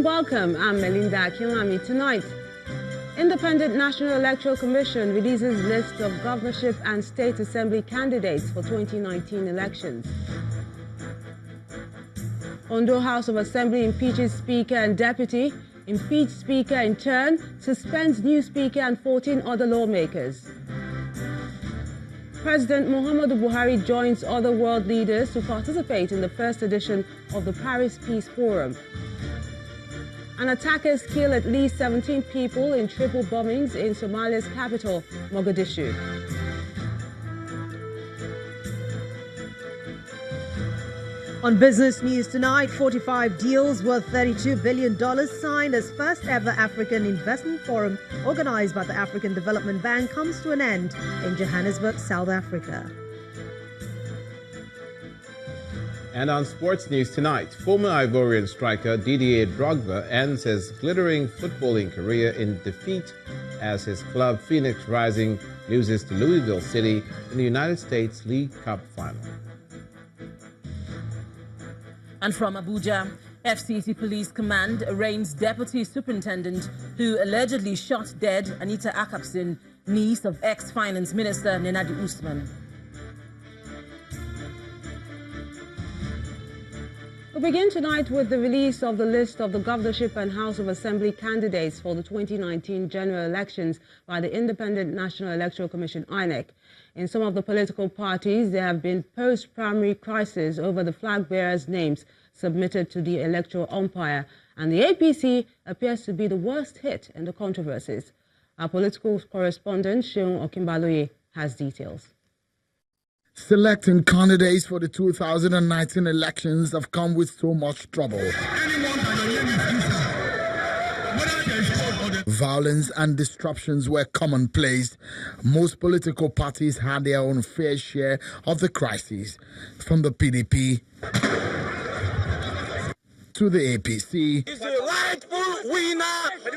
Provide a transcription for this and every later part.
and welcome. I'm Melinda Kilami. Tonight, Independent National Electoral Commission releases list of governorship and state assembly candidates for 2019 elections. Ondo House of Assembly impeaches Speaker and Deputy. Impeached Speaker in turn suspends new Speaker and 14 other lawmakers. President Muhammadu Buhari joins other world leaders to participate in the first edition of the Paris Peace Forum. And attackers kill at least 17 people in triple bombings in Somalia's capital, Mogadishu. On business news tonight, 45 deals worth $32 billion signed as first ever African Investment Forum organized by the African Development Bank comes to an end in Johannesburg, South Africa. And on sports news tonight, former Ivorian striker Didier Drogba ends his glittering footballing career in defeat as his club Phoenix Rising loses to Louisville City in the United States League Cup final. And from Abuja, FCC Police Command arraigns Deputy Superintendent who allegedly shot dead Anita Akapson, niece of ex-Finance Minister Nenadi Usman. We begin tonight with the release of the list of the governorship and House of Assembly candidates for the 2019 general elections by the Independent National Electoral Commission, INEC. In some of the political parties, there have been post-primary crises over the flag bearers' names submitted to the electoral umpire, and the APC appears to be the worst hit in the controversies. Our political correspondent, Seun Okinbaloye, has details. Selecting candidates for the 2019 elections have come with so much trouble. Violence and disruptions were commonplace. Most political parties had their own fair share of the crises, from the PDP to the APC. Is the rightful winner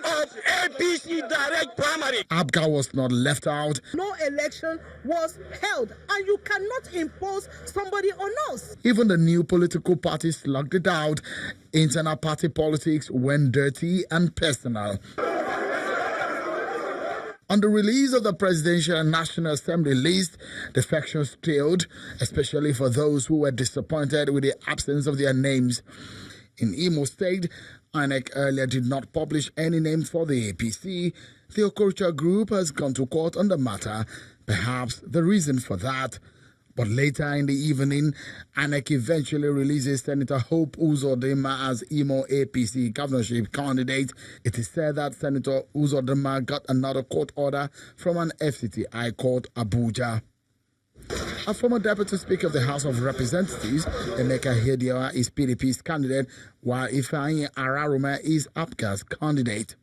of APC direct primary. APGA was not left out. No election was held, and you cannot impose somebody on us. Even the new political parties slugged it out. Internal party politics went dirty and personal. On the release of the Presidential and National Assembly list, the factions trailed, especially for those who were disappointed with the absence of their names. In Imo State, INEC earlier did not publish any names for the APC. The Okorocha group has gone to court on the matter, perhaps the reason for that. But later in the evening, INEC eventually releases Senator Hope Uzodinma as Imo APC governorship candidate. It is said that Senator Uzodinma got another court order from an FCT High Court, Abuja. A former Deputy Speaker of the House of Representatives, Emeka Hediawa, is PDP's candidate, while Ifeanyi Araruma is APGA's candidate.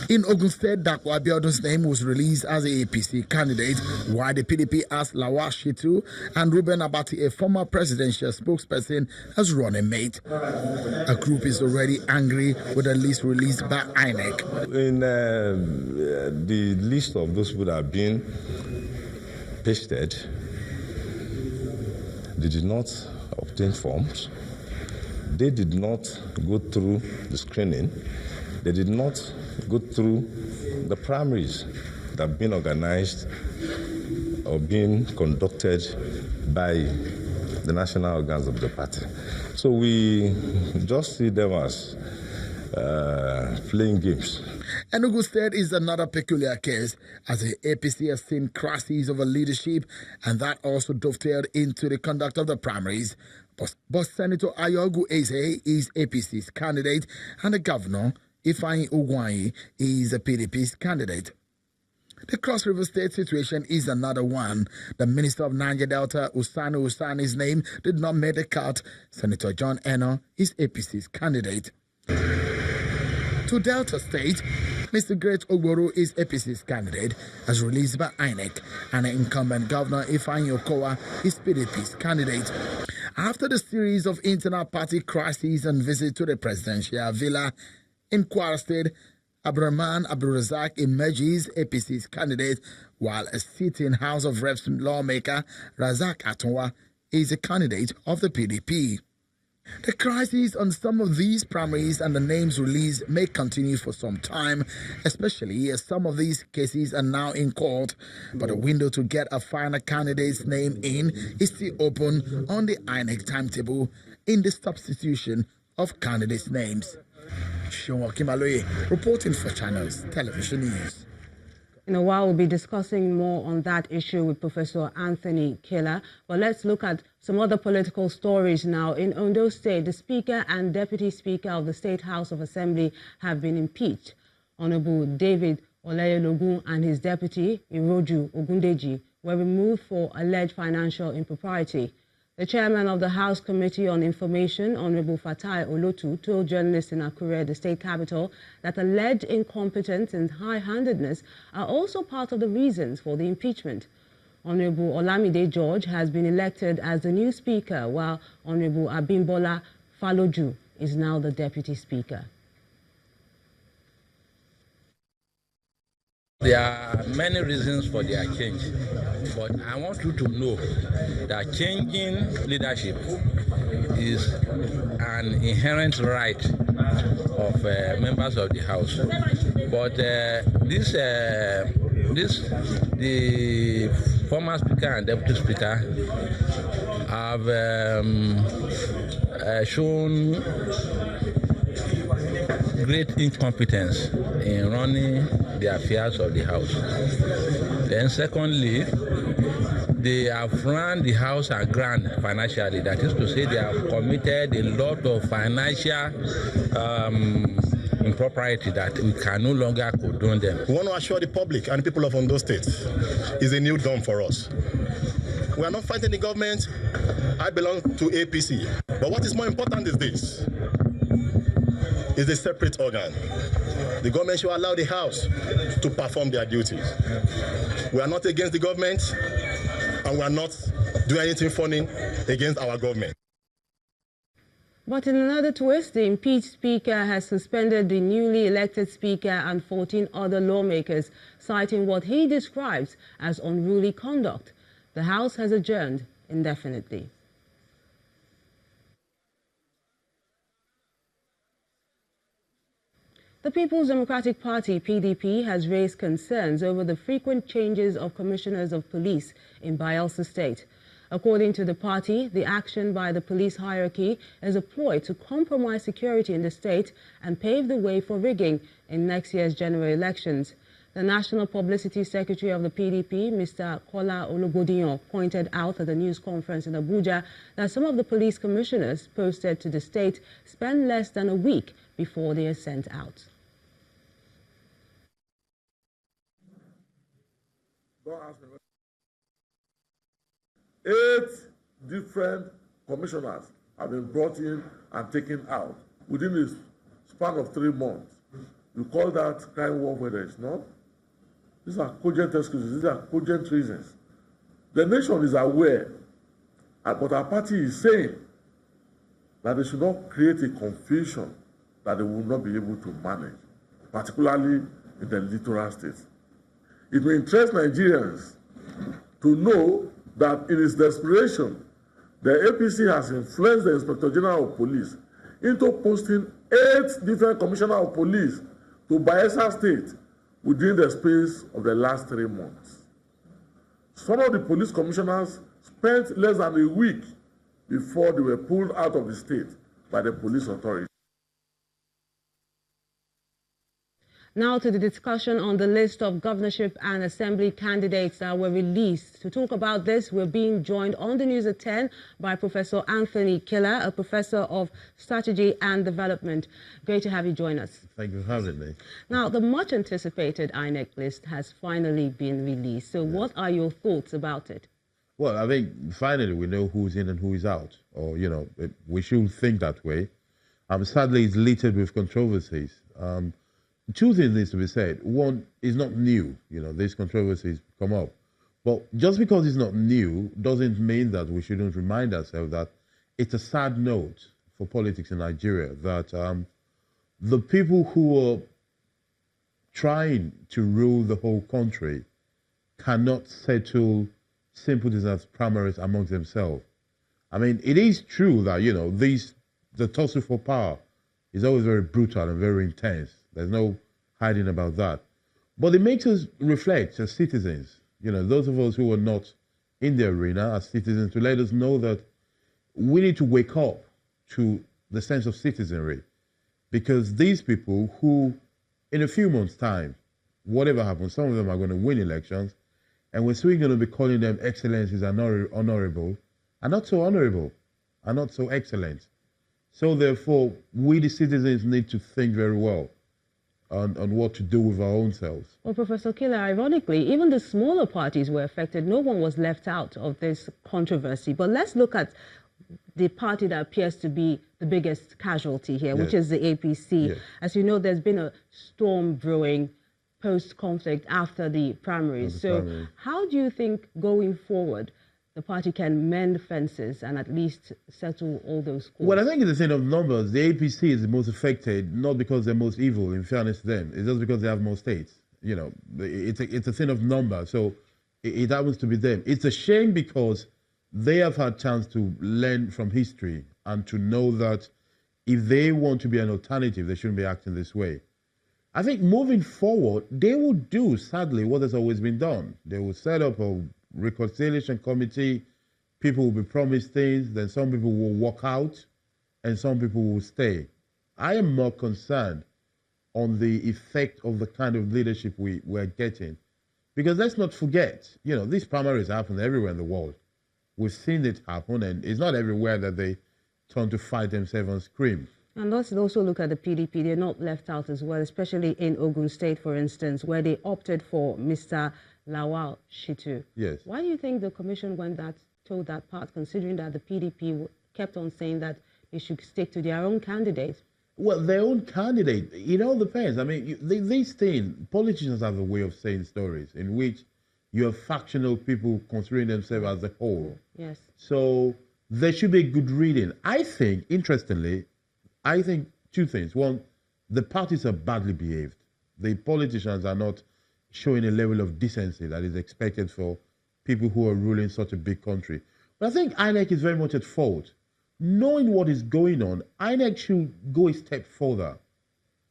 In Ogun State, Dakwa Abiodun's name was released as the APC candidate, while the PDP asked Lawal Shitu and Ruben Abati, a former presidential spokesperson, as running mate. A group is already angry with the list released by INEC. In the list of those who have been pasted, they did not obtain forms, they did not go through the screening, they did not go through the primaries that have been organized or being conducted by the national organs of the party. So we just see them as playing games. Enugu State is another peculiar case, as the APC has seen crises over leadership, and that also dovetailed into the conduct of the primaries. But Senator Ayogu Eze is APC's candidate, and the governor, Ifeanyi Ugwuanyi, is the PDP's candidate. The Cross River State situation is another one. The Minister of Niger Delta, Usani Usani's name did not make the cut. Senator John Eno is APC's candidate. To Delta State, Mr. Great Ogboro is APC's candidate, as released by INEC, and incumbent Governor Ifeanyi Okowa is PDP's candidate. After the series of internal party crises and visit to the presidential villa in Kwara State, Abdurrahman Abdulrazak emerges APC's candidate, while a sitting House of Reps lawmaker Razak Atonwa is a candidate of the PDP. The crisis on some of these primaries and the names released may continue for some time, especially as some of these cases are now in court. But the window to get a final candidate's name in is still open on the INEC timetable in the substitution of candidates' names. Shonwa Kimaloye reporting for Channels Television News. In a while, we'll be discussing more on that issue with Professor Anthony Killer. But let's look at some other political stories now. In Ondo State, the Speaker and Deputy Speaker of the State House of Assembly have been impeached. Honorable David Oleyologun and his deputy, Iroju Ogundeji, were removed for alleged financial impropriety. The chairman of the House Committee on Information, Honorable Fatai Olotu, told journalists in Akure, the state capital, that alleged incompetence and high-handedness are also part of the reasons for the impeachment. Honorable Olamide George has been elected as the new speaker, while Honorable Abimbola Faloju is now the deputy speaker. There are many reasons for their change, but I want you to know that changing leadership is an inherent right of members of the House. But the former Speaker and Deputy Speaker have shown great incompetence in running the affairs of the House. Then secondly, they have run the House aground financially. That is to say, they have committed a lot of financial impropriety that we can no longer condone them. We want to assure the public and the people of Ondo State is a new dawn for us. We are not fighting the government. I belong to APC. But what is more important is this. Is a separate organ. The government should allow the House to perform their duties. We are not against the government, and we are not doing anything funny against our government. But in another twist, the impeached speaker has suspended the newly elected speaker and 14 other lawmakers, citing what he describes as unruly conduct. The House has adjourned indefinitely. The People's Democratic Party, PDP, has raised concerns over the frequent changes of commissioners of police in Bayelsa State. According to the party, the action by the police hierarchy is a ploy to compromise security in the state and pave the way for rigging in next year's general elections. The National Publicity Secretary of the PDP, Mr. Kola Olugodiyan, pointed out at a news conference in Abuja that some of the police commissioners posted to the state spend less than a week before they are sent out. Don't ask me. 8 different commissioners have been brought in and taken out within the span of 3 months. You call that crime warfare? It's not. These are cogent excuses. These are cogent reasons. The nation is aware, but our party is saying that they should not create a confusion that they will not be able to manage, particularly in the littoral states. It may interest Nigerians to know that in its desperation, the APC has influenced the Inspector General of Police into posting 8 different commissioners of police to Bayelsa State within the space of the last 3 months. Some of the police commissioners spent less than a week before they were pulled out of the state by the police authorities. Now to the discussion on the list of governorship and assembly candidates that were released. To talk about this, we're being joined on the news at 10 by Professor Anthony Killer, a professor of strategy and development. Great to have you join us. Thank you for having me. Now, the much anticipated INEC list has finally been released. So what are your thoughts about it? Well, I think finally we know who's in and who is out, or, you know, we should think that way. Sadly, it's littered with controversies. 2 things need to be said. One, is not new. You know, these controversies come up. But just because it's not new doesn't mean that we shouldn't remind ourselves that it's a sad note for politics in Nigeria that the people who are trying to rule the whole country cannot settle simple as primaries amongst themselves. I mean, it is true that, you know, these the tussle for power is always very brutal and very intense. There's no hiding about that. But it makes us reflect as citizens, those of us who are not in the arena as citizens, to let us know that we need to wake up to the sense of citizenry. Because these people who, in a few months' time, whatever happens, some of them are going to win elections, and we're still going to be calling them excellencies and honorable, and not so honorable, and not so excellent. So therefore, we the citizens need to think very well on what to do with our own selves. Well, Professor Killer, ironically, even the smaller parties were affected. No one was left out of this controversy. But let's look at the party that appears to be the biggest casualty here, which is the APC. Yes. As you know, there's been a storm brewing post-conflict after the primaries. How do you think going forward the party can mend fences and at least settle all those scores? Well, I think it's a thing of numbers. The APC is the most affected, not because they're most evil, in fairness to them. It's just because they have more states. It's a thing of numbers. So it happens to be them. It's a shame because they have had chance to learn from history and to know that if they want to be an alternative, they shouldn't be acting this way. I think moving forward, they will do, sadly, what has always been done. They will set up a reconciliation committee. People will be promised things, then some people will walk out, and some people will stay. I am more concerned on the effect of the kind of leadership we're getting. Because let's not forget, these primaries happen everywhere in the world. We've seen it happen, and it's not everywhere that they turn to fight themselves and scream. And let's also look at the PDP. They're not left out as well, especially in Ogun State, for instance, where they opted for Mr. Lawal Shitu. Yes. Why do you think the commission told that part, considering that the PDP kept on saying that they should stick to their own candidate? Well, their own candidate, it all depends. I mean, these things, politicians have a way of saying stories in which you have factional people considering themselves as a whole. Yes. So there should be a good reading. I think, interestingly, two things. One, the parties are badly behaved. The politicians are not showing a level of decency that is expected for people who are ruling such a big country. But I think INEC is very much at fault. Knowing what is going on, INEC should go a step further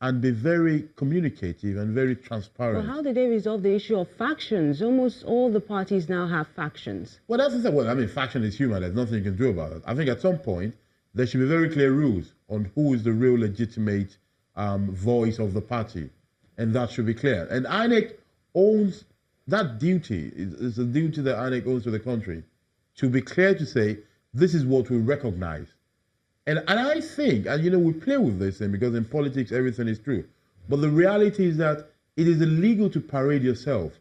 and be very communicative and very transparent. Well, how did they resolve the issue of factions? Almost all the parties now have factions. Well, that's the thing. Well, I mean, faction is human. There's nothing you can do about it. I think at some point, there should be very clear rules on who is the real legitimate voice of the party. And that should be clear. And INEC owns that duty. It's a duty that INEC owes to the country to be clear to say, this is what we recognize. And I think, and we play with this thing because in politics, everything is true. But the reality is that it is illegal to parade yourself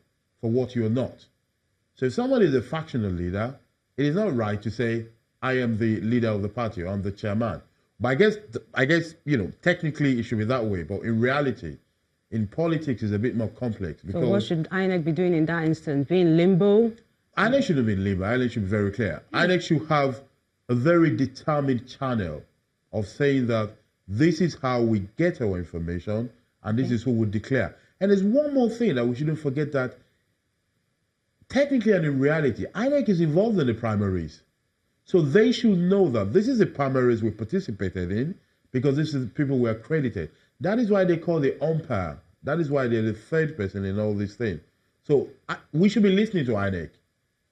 for what you are not. So if somebody is a factional leader, it is not right to say, I am the leader of the party, or I'm the chairman. But I guess, technically it should be that way. But in reality, in politics, it's a bit more complex. Because so what should INEC be doing in that instance? Be in limbo? INEC shouldn't be in limbo. INEC should be very clear. INEC should have a very determined channel of saying that this is how we get our information and this is who we declare. And there's one more thing that we shouldn't forget, that technically and in reality, INEC is involved in the primaries. So they should know that this is the primaries we participated in because this is the people we accredited. That is why they call the umpire. That is why they're the third person in all these things. So we should be listening to INEC,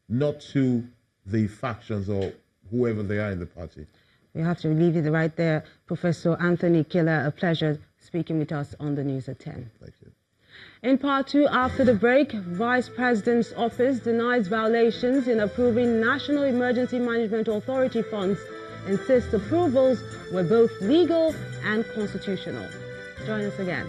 not to the factions or whoever they are in the party. We have to leave it right there. Professor Anthony Killer, a pleasure speaking with us on the news at 10. Thank you. In part two, after the break, Vice President's office denies violations in approving National Emergency Management Authority funds, insists approvals were both legal and constitutional. Join us again.